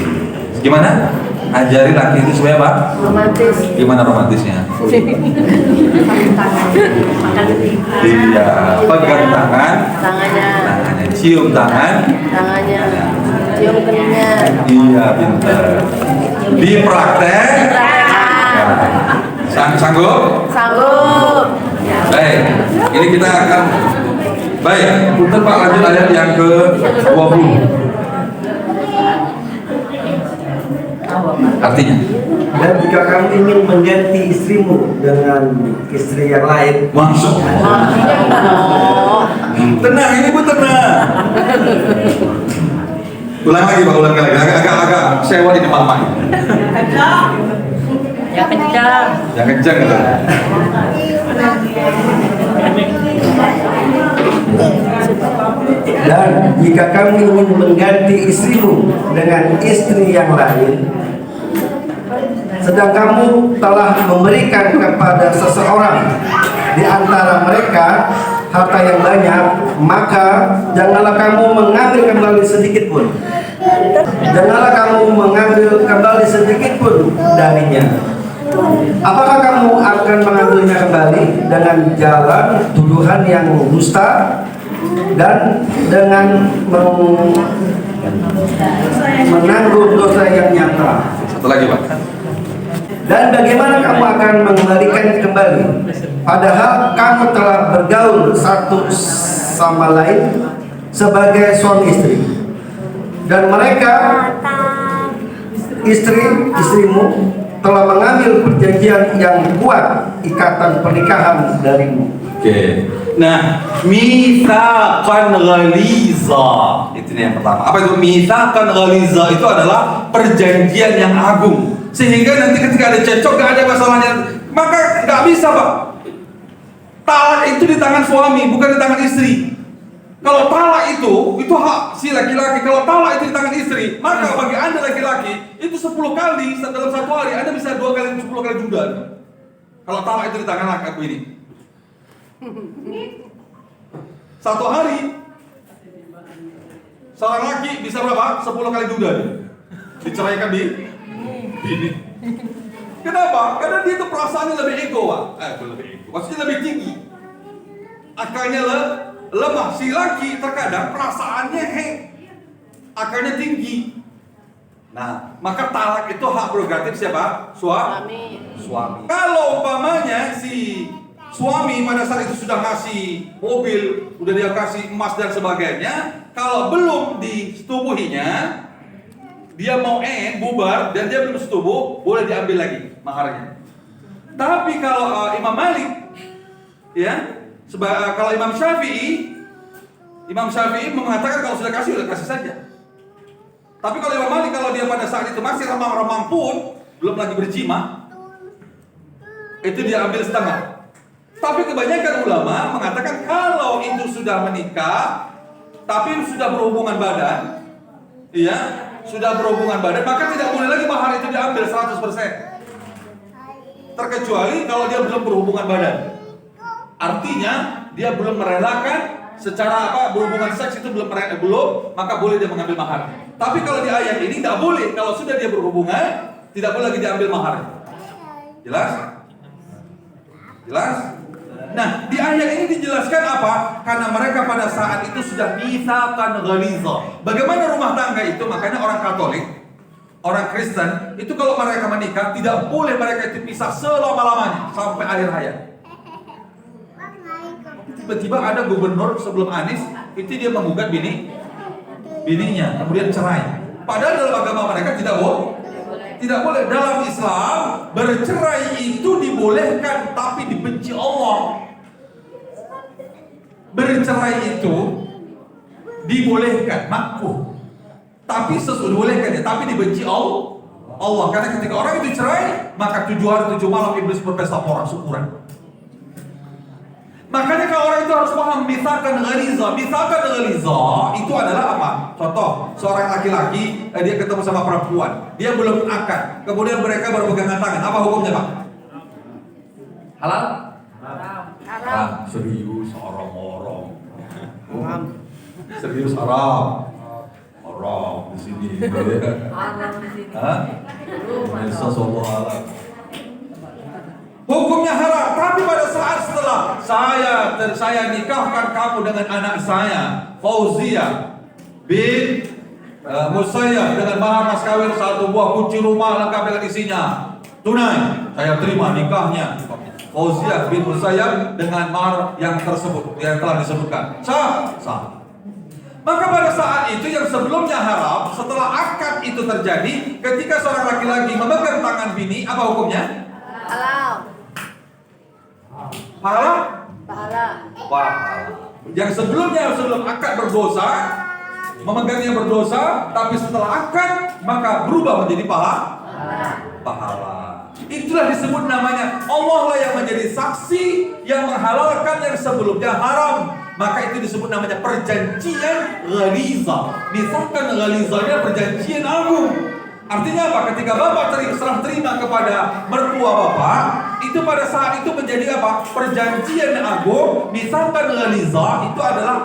Gimana? Ajari laki itu supaya apa? Romantis. Gimana romantisnya? Iya, pegang Tangannya. cium tangan. Tangannya. Cium keningnya. Iya, pintar. Dipraktek. Sanggup? Sanggup. Baik, ini kita akan punten Pak, lanjut ayat yang ke-20. Artinya? Dan jika kamu ingin mengganti istrimu dengan istri yang lain, Masuk. Tenang, ini pun tenang. Ulang lagi Pak, ulang lagi. Agak sewa ini mama. Yang kencang. Yang kencang gitu. dan jika kamu ingin mengganti istrimu dengan istri yang lain, sedang kamu telah memberikan kepada seseorang di antara mereka harta yang banyak, maka janganlah kamu mengambil kembali sedikit pun. Janganlah kamu mengambil kembali sedikit pun darinya. Apakah kamu akan mengambilnya kembali dengan jalan tuduhan yang dusta dan dengan menanggung dosa yang nyata? Satu lagi Pak. Dan bagaimana kamu akan mengembalikan kembali, padahal kamu telah bergaul satu sama lain sebagai suami istri, dan mereka istrimu telah mengambil perjanjian yang kuat, ikatan pernikahan darimu. Oke. Nah, mitsaqan ghaliza. Itu yang pertama. Apa itu mitsaqan ghaliza? Itu adalah perjanjian yang agung. Sehingga nanti ketika ada cecok, gak ada masalahnya. Maka gak bisa Pak. Talak itu di tangan suami, bukan di tangan istri. Kalau talak itu hak si laki-laki. Kalau talak itu di tangan istri, maka bagi Anda laki-laki, itu 10 kali dalam satu hari, Anda bisa 2 kali, 10 kali juga. Kalau talak itu di tangan laki ini. Satu hari, seorang laki bisa berapa? 10 kali juga. Diceraikan di ini. Kenapa? Karena dia itu perasaannya lebih ego, Pak. Lebih ego. Maksudnya lebih tinggi. Akalnya lemah. Si laki terkadang perasaannya akalnya tinggi. Nah, maka talak itu hak prerogatif siapa? Suami. Kalau umpamanya si suami pada saat itu sudah ngasih mobil, udah dia kasih emas dan sebagainya, kalau belum disetubuhinya, dia mau bubar dan dia belum setubuh, boleh diambil lagi maharnya. Tapi kalau Imam Malik, ya, kalau Imam Syafi'i mengatakan kalau sudah kasih saja. Tapi kalau Imam Malik, kalau dia pada saat itu masih remang-remang pun, belum lagi berjima, itu dia ambil setengah. Tapi kebanyakan ulama mengatakan kalau itu sudah menikah, tapi sudah berhubungan badan, iya, sudah berhubungan badan, maka tidak boleh lagi mahar itu diambil 100%. Terkecuali kalau dia belum berhubungan badan. Artinya dia belum merelakan secara berhubungan seks itu belum, maka boleh dia mengambil mahar. Tapi kalau di ayat ini tidak boleh, kalau sudah dia berhubungan, tidak boleh lagi diambil mahar. Jelas? Jelas? Nah, di ayat ini dijelaskan apa? Karena mereka pada saat itu sudah mitsaqan ghaliza. Bagaimana rumah tangga itu? Makanya orang Katolik, Orang Kristen itu kalau mereka menikah tidak boleh mereka itu pisah selama-lamanya sampai akhir hayat. Tiba-tiba ada gubernur sebelum Anies itu dia menggugat bininya, kemudian cerai. Padahal dalam agama mereka tidak boleh. Tidak boleh. Dalam Islam bercerai itu dibolehkan, tapi dibenci Allah. Bercerai itu dibolehkan, makruh. Tapi dibolehkan ya, tapi dibenci Allah. Karena ketika orang itu cerai, maka 7 hari 7 malam iblis berpesta pora syukuran. Makanya kalau orang itu harus paham misalkan ghaliza itu adalah apa? Contoh, seorang laki-laki dia ketemu sama perempuan, dia belum akad, kemudian mereka berpegangan tangan, apa hukumnya Pak? Halal? Haram. Serius orang-orang. Serius haram. Haram di sini. Haram di sini. Hah? Sallallahu. Hukumnya haram, tapi pada saat setelah saya nikahkan kamu dengan anak saya, Fauzia bin Musayyab, dengan mahar mas kawin 1 buah kunci rumah lengkap dengan isinya, tunai, saya terima nikahnya. Fauzia bin Musayyab dengan mahar yang tersebut, yang telah disebutkan, sah. Maka pada saat itu yang sebelumnya haram, setelah akad itu terjadi, ketika seorang laki-laki memegang tangan bini, apa hukumnya? Halal. Pahala? Yang sebelumnya sebelum akad berdosa, memegangnya berdosa, tapi setelah akad maka berubah menjadi pahala. Itulah disebut namanya Allah lah yang menjadi saksi yang menghalalkan yang sebelumnya haram. Maka itu disebut namanya perjanjian ghaliza. Misalkan ghalizanya perjanjian agung. Artinya apa? Ketika Bapak serah terima kepada mertua Bapak, itu pada saat itu menjadi apa? Perjanjian agung. Misalkan ghaliza itu adalah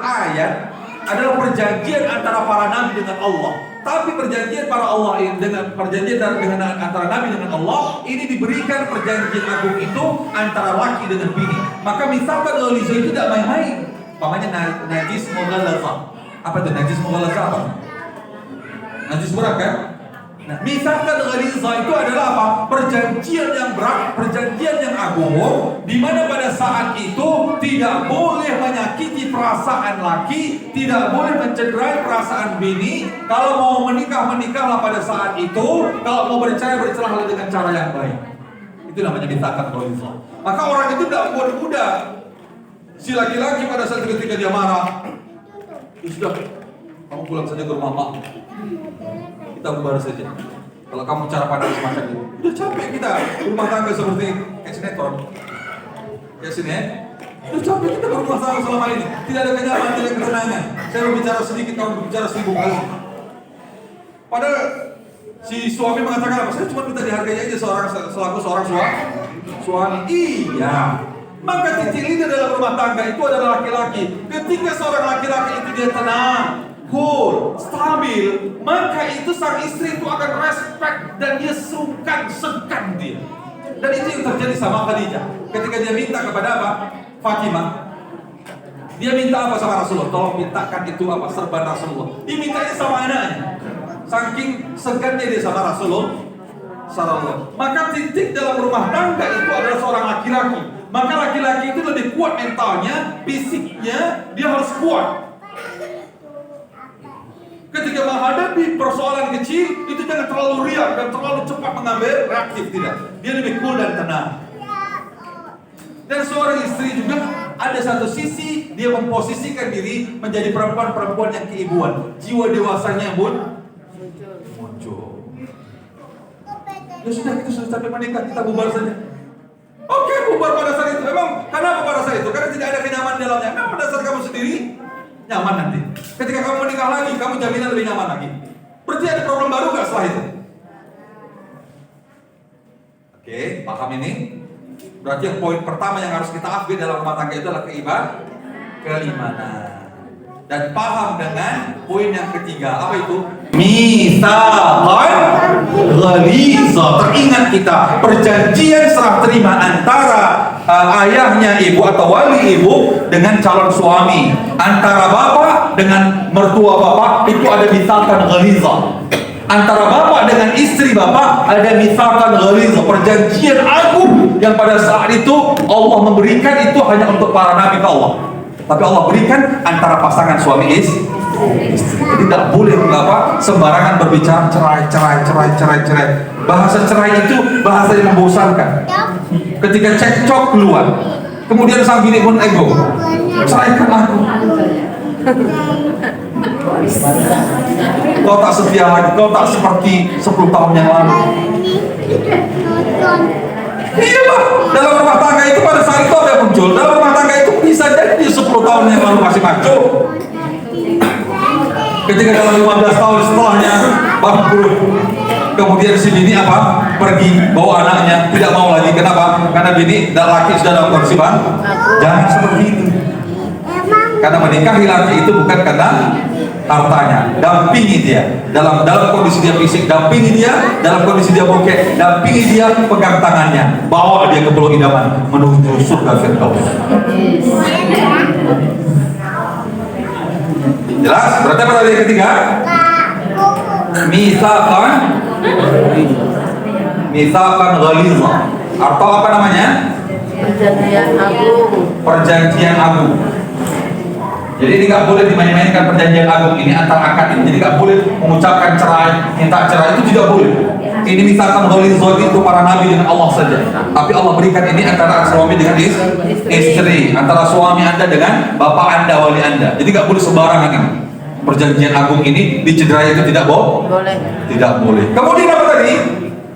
adalah perjanjian antara para nabi dengan Allah. Tapi perjanjian para Allah dengan perjanjian dengan antara nabi dengan Allah ini diberikan perjanjian agung itu antara laki dengan bini. Maka misalkan ghaliza itu tidak main-main. Namanya najis mughallaza. Apa itu najis mughallaza apa? Najis berat kan? Nah, misalkan ghaliza itu adalah apa? Perjanjian yang berat, perjanjian yang agung, di mana pada saat itu tidak boleh menyakiti perasaan laki, tidak boleh mencederai perasaan bini. Kalau mau menikahlah pada saat itu. Kalau mau bercerai, bercerailah dengan cara yang baik. Itu namanya misalkan ghaliza. Maka orang itu tidak mudah. Si laki-laki pada saat ketika dia marah, sudah, kamu pulang saja ke rumah mak. Kita bubar saja. Kalau kamu cara pandang semacam itu, udah capek kita rumah tangga seperti sinetron. Udah capek kita berumah tangga selama ini. Tidak ada kenyamanan, tidak ada ketenangan. Saya berbicara sedikit, kamu berbicara 1000 kali. Padahal si suami mengatakan apa? Saya cuma minta dihargai aja selaku seorang suami. Iya. Maka titik lidah dalam rumah tangga itu adalah laki-laki. Ketika seorang laki-laki itu dia tenang, cool, stabil, maka itu sang istri itu akan respect dan dia segan dia. Dan itu yang terjadi sama Khadijah. Ketika dia minta kepada apa? Fatimah. Dia minta apa sama Rasulullah? Tolong mintakan itu apa? Serban Rasulullah. Dimintanya sama anaknya. Saking segannya dia sama Rasulullah. Maka titik dalam rumah tangga itu adalah seorang laki-laki. Maka laki-laki itu lebih kuat mentalnya, fisiknya dia harus kuat. Ketika menghadapi persoalan kecil, itu jangan terlalu riak dan terlalu cepat mengambil reaktif, tidak. Dia lebih cool dan tenang. Dan seorang istri juga ada satu sisi dia memposisikan diri menjadi perempuan-perempuan yang keibuan, jiwa dewasanya muncul. Ya sudah, kita sudah sampai menikah, kita bubar saja. Oke, bubar pada saat itu. Memang kenapa pada saat itu? Karena tidak ada kenyamanan dalamnya. Memang pada saat kamu sendiri nyaman nanti. Ketika kamu menikah lagi, kamu jaminan lebih nyaman lagi. Berarti ada problem baru nggak setelah itu? Oke, paham ini? Berarti yang poin pertama yang harus kita upgrade dalam rumah tangga itu adalah keimanan. Dan paham dengan poin yang ketiga, apa itu? Mitsaqan ghaliza. Teringat kita perjanjian serah terima antara ayahnya ibu atau wali ibu dengan calon suami, antara bapak dengan mertua bapak, itu ada mitsaqan ghaliza. Antara bapak dengan istri bapak ada mitsaqan ghaliz, perjanjian agung yang pada saat itu Allah memberikan itu hanya untuk para nabi Allah. Tapi Allah berikan antara pasangan suami istri. Jadi tidak boleh sembarangan berbicara cerai. Bahasa cerai itu bahasa yang membosankan. Ketika cekcok keluar, kemudian sang bini pun ego, ceraikan aku. Kau tak setia lagi, kau tak seperti 10 tahun yang lalu. Iya Pak, dalam rumah tangga itu pada saat itu ada muncul. Dalam rumah tangga itu bisa jadi 10 tahun yang lalu masih maco. Ketika dalam 15 tahun setelahnya bangkrut, kemudian si bini pergi bawa anaknya, tidak mau lagi. Kenapa? Karena bini dan laki sudah dalam kondisi jangan seperti itu. Karena menikahi laki itu bukan karena hartanya, dampingi dia dalam kondisi dia fisik, dampingi dia dalam kondisi dia bokeh, dampingi dia, pegang tangannya, bawa dia ke pulau idaman menuju surga Firdaus. Jelas? Berarti apa tadi yang ketiga? Mitsaqan ghaliza. Atau apa namanya? Perjanjian agung. Jadi ini nggak boleh dimain-mainkan perjanjian agung ini antara akad ini. Jadi nggak boleh mengucapkan cerai, minta cerai, itu tidak boleh. Ini mitsaqan ghaliza itu para nabi dengan Allah saja. Tapi Allah berikan ini antara suami dengan istri, antara suami Anda dengan bapak Anda, wali Anda. Jadi nggak boleh sembarangan ini. Perjanjian agung ini dicederai itu tidak boleh. Tidak boleh. Kemudian apa tadi?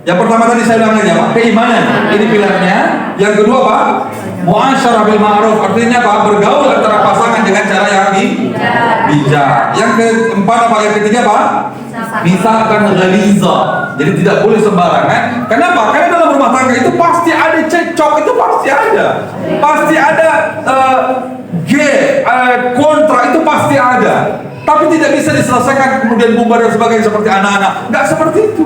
Yang pertama tadi saya bilang aja Pak, keimanan. Ini pilarnya. Yang kedua Pak, muasyarah bil ma'ruf, artinya Pak, bergaul antara pasangan dengan cara yang bijak. Yang keempat apa? Yang ketiga Pak, mitsaqan ghaliza. Jadi tidak boleh sembarangan. Kenapa? Karena dalam rumah tangga itu pasti ada cekcok, itu pasti ada. Pasti ada kontra, itu pasti ada. Tapi tidak bisa diselesaikan kemudian bubar dan sebagainya seperti anak-anak. Nggak seperti itu.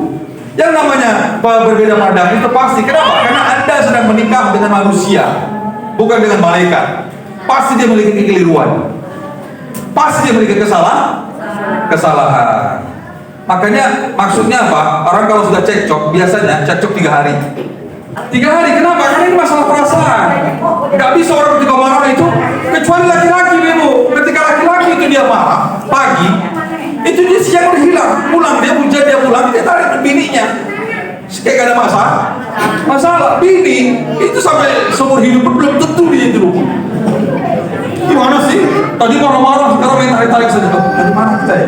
Yang namanya berbeda pandangan itu pasti. Kenapa? Karena Anda sedang menikah dengan manusia, bukan dengan malaikat. Pasti dia memiliki kekeliruan. Pasti dia memiliki kesalahan. Makanya maksudnya apa? Orang kalau sudah cekcok, biasanya cekcok 3 hari. 3 hari, kenapa? Karena ini masalah perasaan. Nggak bisa orang ketika marah itu, kecuali laki-laki Ibu. Ketika laki-laki itu dia marah pagi, itu dia siang berhilang, pulang dia hujan, dia pulang, dia tarik bininya. Kayak gak ada masalah. Bini itu sampai seumur hidup belum tentu dia itu. Gimana sih? Tadi marah-marah, sekarang main tarik-tarik saja. Dari mana kita ya?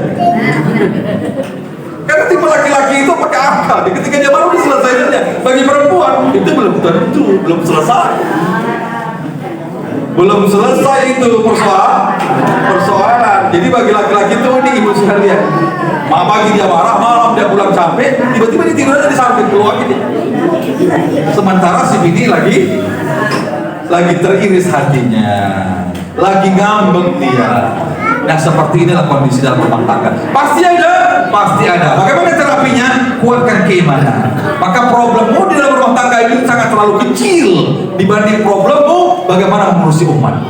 Karena tipe laki-laki itu pakai akal. Ketika dia baru diselesaikannya. Bagi perempuan itu belum tentu, belum selesai. Belum selesai itu persoalan. Jadi bagi laki-laki itu ini ibu sekalian. Pagi dia marah, malam dia pulang capek, tiba-tiba dia tidur aja di samping keluar gini. Sementara si bini lagi teriris hatinya, lagi ngambek dia. Nah seperti inilah kondisi dalam rumah tangga. Pasti ada. Bagaimana terapinya? Kuatkan keimanan. Maka problemmu di dalam rumah tangga ini sangat terlalu kecil dibanding problemmu bagaimana mengurusi umat.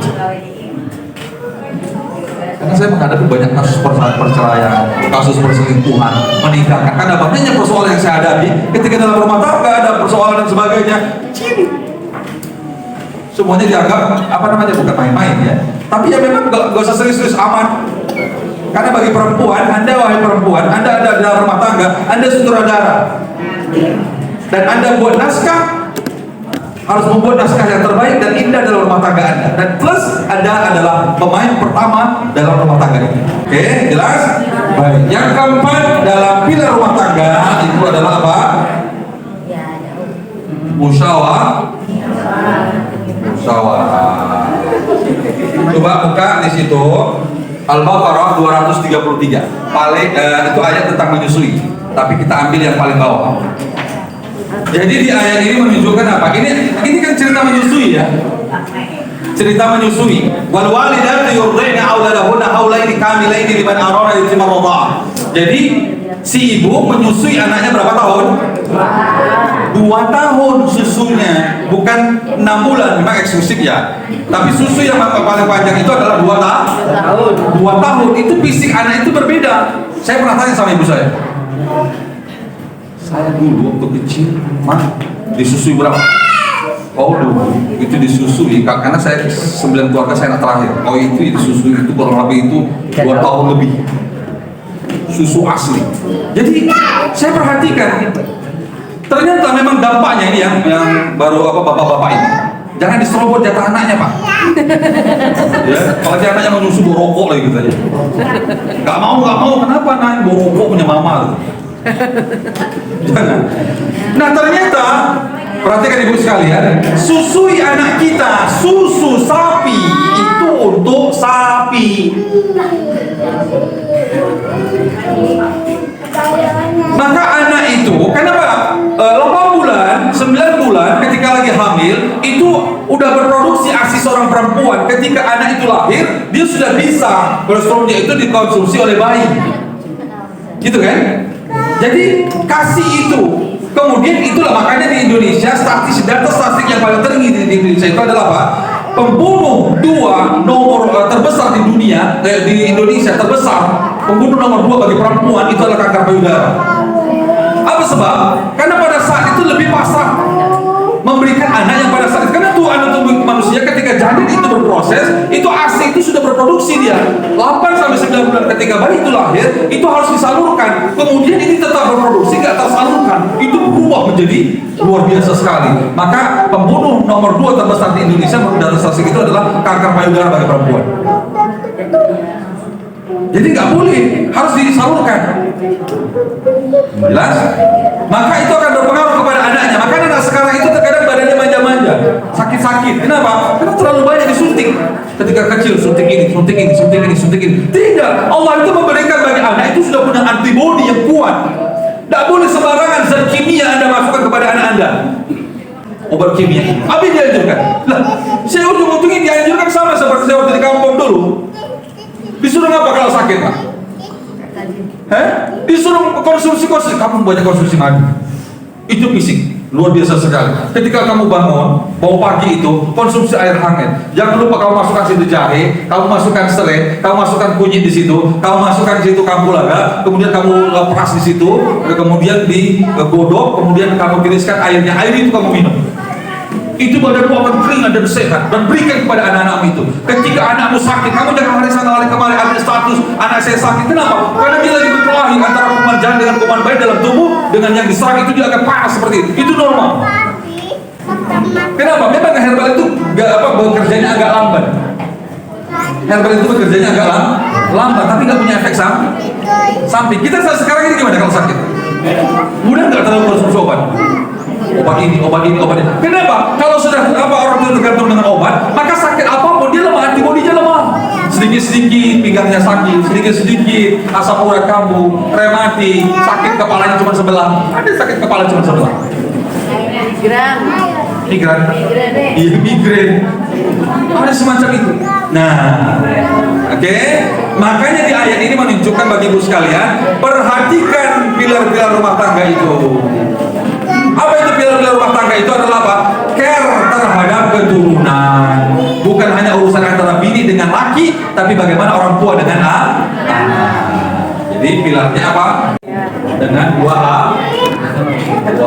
Karena saya menghadapi banyak kasus perceraian, kasus perselingkuhan, menikahkan. Karena banyaknya persoalan yang saya hadapi ketika dalam rumah tangga ada persoalan dan sebagainya. Semuanya dianggap bukan main-main ya. Tapi ya memang gak usah serius-serius aman. Karena bagi perempuan, Anda wahai perempuan, Anda ada dalam rumah tangga, Anda sutradara. Dan Anda buat naskah, harus membuat naskah yang terbaik dan indah dalam rumah tangga Anda. Dan plus Anda adalah pemain pertama dalam rumah tangga ini. Oke, jelas? Baik. Yang keempat dalam pilar rumah tangga itu adalah apa? Musyawarah. Coba buka di situ Al-Baqarah 233. Paling itu ayat tentang menyusui. Tapi kita ambil yang paling bawah. Jadi di ayat ini menunjukkan apa? Ini kan cerita menyusui ya. Cerita menyusui. Wal walidatu yurdina auladahunna haulaini kamilaini liman arada yutimma radha'ah. Jadi si ibu menyusui anaknya berapa tahun? 2 tahun susunya, bukan 6 bulan, memang eksklusif ya. Tapi susu yang paling panjang itu adalah 2 tahun. 2 tahun itu fisik anak itu berbeda. Saya pernah tanya sama ibu saya, Saya dulu waktu kecil, mah disusui berapa? Oh dulu itu disusui karena saya 9 keluarga saya anak terakhir. Oh itu disusui itu kurang lebih itu 2 tahun lebih. Susu asli. Jadi saya perhatikan. Ternyata memang dampaknya ini yang baru bapak-bapak ini. Jangan diserobot jatah anaknya pak. Ya, apalagi anaknya mau nyusu borokok lagi gitu aja. Gak mau, kenapa nak borokok punya mama? Gitu. Jangan. Nah ternyata perhatikan ibu sekalian, susui anak kita susu sapi itu untuk sapi. Maka anak itu, kenapa? 8 bulan, 9 bulan ketika lagi hamil, itu udah berproduksi ASI seorang perempuan. Ketika anak itu lahir, dia sudah bisa kolesterolnya itu dikonsumsi oleh bayi. Gitu kan? Jadi kasih itu. Kemudian itulah makanya di Indonesia data statistik yang paling tinggi di Indonesia itu adalah apa? Pembunuh 2 nomor terbesar di dunia, di Indonesia terbesar, pembunuh nomor 2 bagi perempuan itu adalah kanker payudara. Apa sebab? Karena pada saat itu lebih pasrah memberikan anak yang pada saat itu, karena Tuhan untuk manusia ketika janin itu berproses, itu ASI itu sudah berproduksi dia 8-9 bulan ketika bayi itu lahir, itu harus disalurkan. Kemudian ini tetap berproduksi, nggak tersalurkan, itu berubah menjadi luar biasa sekali. Maka pembunuh nomor 2 terbesar di Indonesia menurut data statistik itu adalah kanker payudara bagi perempuan. Jadi nggak boleh, harus disalurkan. Jelas? Maka itu akan berpengaruh kepada anaknya. Maka anak sekarang itu terkadang badannya manja-manja, sakit-sakit. Kenapa? Karena terlalu banyak disuntik. Ketika kecil suntik ini. Tidak. Allah itu memberikan bagi anak itu sudah punya antibodi yang kuat. Tidak boleh sembarangan zat kimia Anda masukkan kepada anak Anda. Obat kimia. Apa yang dianjurkan? Lah, saya ujung-ujungnya dianjurkan sama seperti saya waktu di kampung dulu. Disuruh apa kalau sakit pak? Disuruh konsumsi. Kamu banyak konsumsi madu. Itu fisik luar biasa sekali. Ketika kamu bangun pagi itu konsumsi air hangat. Jangan lupa kamu masukkan situ jahe, kamu masukkan serai, kamu masukkan kunyit di situ, kamu masukkan di situ kampulaga, kemudian kamu peras di situ, kemudian digodok, kemudian kamu tiriskan airnya. Air itu kamu minum. Itu badanmu akan keringat dan sehat, dan berikan kepada anak-anakmu itu. Ketika anakmu sakit, kamu jangan hari sana hari kemarin ada status anak saya sakit. Kenapa? Karena dia lagi berkelahi antara kuman jahat dengan kuman baik dalam tubuh, dengan yang diserang itu dia akan panas seperti itu. Itu normal. Kenapa? Memang herbal itu bekerjanya agak lambat. Herbal itu bekerjanya agak lambat, tapi nggak punya efek samping. Kita sekarang ini gimana kalau sakit? Mudah nggak terlalu konsumsi obat? Obat ini. Kenapa? Kalau sudah orang itu tergantung dengan obat, maka sakit apapun dia lemah, antibodinya lemah. Sedikit-sedikit pinggangnya sakit, sedikit-sedit asam urat kambuh, rematik, sakit kepalanya cuma sebelah. Ada sakit kepala cuma sebelah. Migran. Iya, migran. Ada semacam itu. Nah, oke. Makanya di ayat ini menunjukkan bagi ibu sekalian, perhatikan pilar-pilar rumah tangga itu. Apa itu pilar-pilar rumah tangga itu adalah apa? Care terhadap keturunan. Bukan hanya urusan antara bini dengan laki, tapi bagaimana orang tua dengan anak. Jadi pilarnya apa? Dengan dua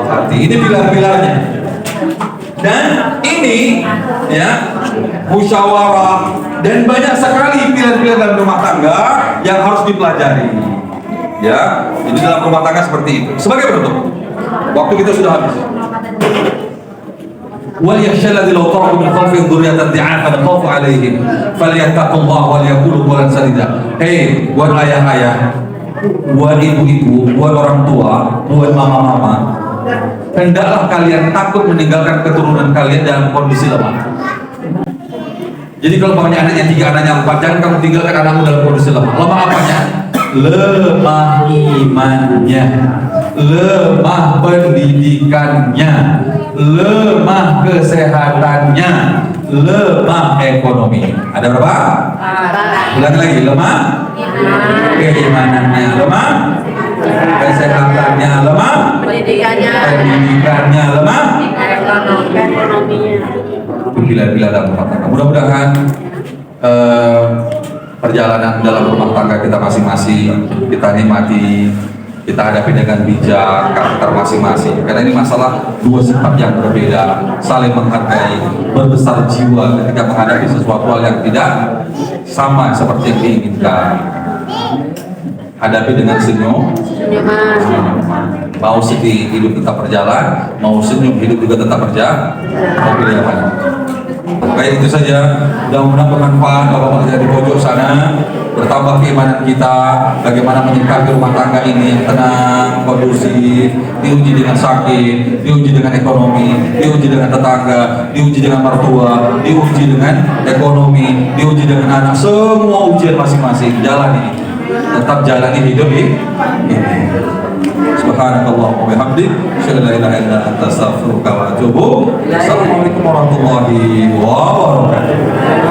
hati. Ini pilar-pilarnya. Dan ini ya musyawarah dan banyak sekali pilar-pilar dalam rumah tangga yang harus dipelajari. Ya, jadi dalam rumah tangga seperti itu. Sebagai penutup, waktu kita sudah habis. Wal yakhshal ladzi law taraku min khalfihim dhurriyyatan dha'afan khafu 'alaihim falyattaqullaha wal yaqulu qawlan sadida. Hei, buat ayah-ayah, buat ibu-ibu, buat orang tua, buat mama-mama, hendaklah kalian takut meninggalkan keturunan kalian dalam kondisi lemah. Jadi kalau punya anaknya 3, anaknya 4, jangan kamu tinggalkan anakmu dalam kondisi lemah. Lemah apanya? Lemah imannya, lemah pendidikannya, lemah kesehatannya, lemah ekonomi. Ada berapa? Ulang lagi, lemah keimanannya, lemah kesehatannya, lemah pendidikannya, lemah ekonominya. Bila-bila dalam rumah tangga. Mudah-mudahan perjalanan dalam rumah tangga kita masing-masing kita nikmati kita hadapi dengan bijak, karakter masing-masing. Karena ini masalah dua sifat yang berbeda, saling menghargai, berbesar jiwa ketika menghadapi sesuatu hal yang tidak sama seperti yang diinginkan. Hadapi dengan senyum. Mau sedih hidup tetap berjalan, mau senyum hidup juga tetap berjalan. Mau pilih apa? Baik, itu saja. Mudah-mudahan bermanfaat Bapak-bapak yang di pojok sana, bertambah keimanan kita, bagaimana menyikapi rumah tangga ini yang tenang, kondusif, diuji dengan sakit, diuji dengan ekonomi, diuji dengan tetangga, diuji dengan mertua, diuji dengan ekonomi, diuji dengan anak, semua ujian masing-masing. Jalani, tetap jalani hidup ini. Subhanakallah wa bihamdik, asyhadu an la ilaha illa anta, astaghfiruka wa atubu. Assalamualaikum warahmatullahi wabarakatuh.